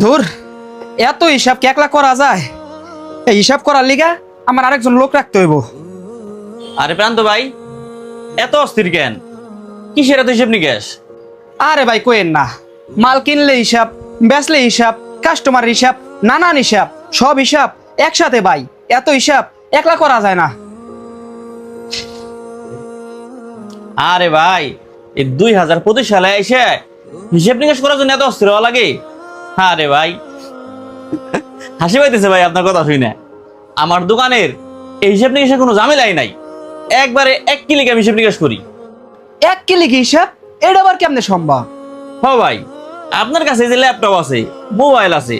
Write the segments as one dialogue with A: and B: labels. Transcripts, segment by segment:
A: ধুর, এত হিসাব কি একলা করা যায়? এই হিসাব করার লিগা আমার আরেকজন লোক রাখতে হইব।
B: আরে প্রান্ত ভাই, এত অস্থির কেন? কিসের এত হিসেব নিকেশ?
A: আরে ভাই কোয়েন না, মাল কিনলে হিসাব, বেচলে হিসাব, কাস্টমার হিসাব, নানান হিসাব, সব হিসাব একসাথে ভাই। এত হিসাব একলা করা যায় না।
B: আরে ভাই, এই 2025 সালে এসে হিসেব নিকেশ করার জন্য এত অস্থির হওয়া লাগে? আরে ভাই, হাসি পাইতেছে ভাই আপনার কথা শুনে। আমার দোকানের এই হিসেব নিকেশের কোনো ঝামেলাই নাই, একবারে এক ক্লিকে আমি হিসেব নিকেশ করি।
A: এক ক্লিক হিসাব, এটা আবার কেমনে সম্ভব?
B: হ ভাই, আপনার কাছে যে ল্যাপটপ আছে, মোবাইল আছে,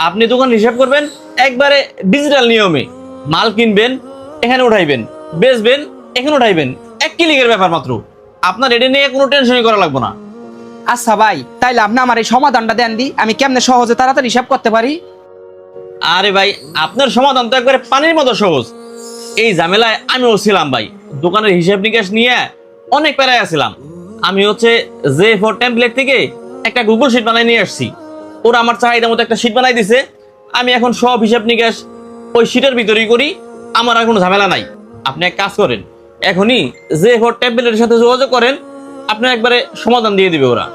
B: আপনি দোকান হিসাব করবেন একবারে ডিজিটাল নিয়মে। মাল কিনবেন, এখানে উঠাইবেন, বেচবেন, এখানে উঠাইবেন, এক ক্লিকের ব্যাপার মাত্র। আপনার এটা নিয়ে কোনো টেনশনই করা লাগবে না।
A: আচ্ছা ভাই, তাইলে আপনি আমার এই সমাধানটা দেন দি, আমি কেমনে সহজে তাড়াতাড়ি হিসাব করতে পারি?
B: আরে ভাই, আপনার সমাধান তো একবারে পানির মতো সহজ। এই ঝামেলায় আমিও ছিলাম ভাই, দোকানের হিসাব নিকাশ নিয়ে অনেক প্যারায় আছিলাম। আমি হচ্ছে J4 টেমপ্লেট থেকে একটা গুগল শিট বানাই নিয়ে আসছি। ওরা আমার চাহিদা মতো একটা শিট বানাই দিছে। আমি এখন সব হিসাব নিকাশ ওই শিটের ভিতরেই করি, আমার আর কোনো ঝামেলা নাই। আপনি এক কাজ করেন, এখনই J4 টেমপ্লেটের সাথে যোগাযোগ করেন, আপনার একবারে সমাধান দিয়ে দিবে ওরা।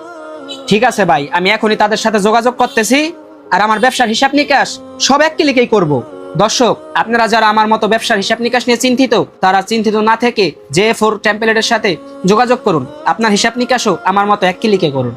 A: ঠিক আছে ভাই, আমি এখনই তাদের সাথে যোগাযোগ করতেছি। আর আমার ব্যবসার হিসাব নিকাশ সব এক ক্লিকেই করব। দর্শক, আপনারা যারা আমার মতো ব্যবসার হিসাব নিকাশ নিয়ে চিন্তিত, তারা চিন্তিত না থেকে J4 টেমপ্লেটের সাথে যোগাযোগ করুন। আপনার হিসাব নিকাশও আমার মতো এক ক্লিকে করুন।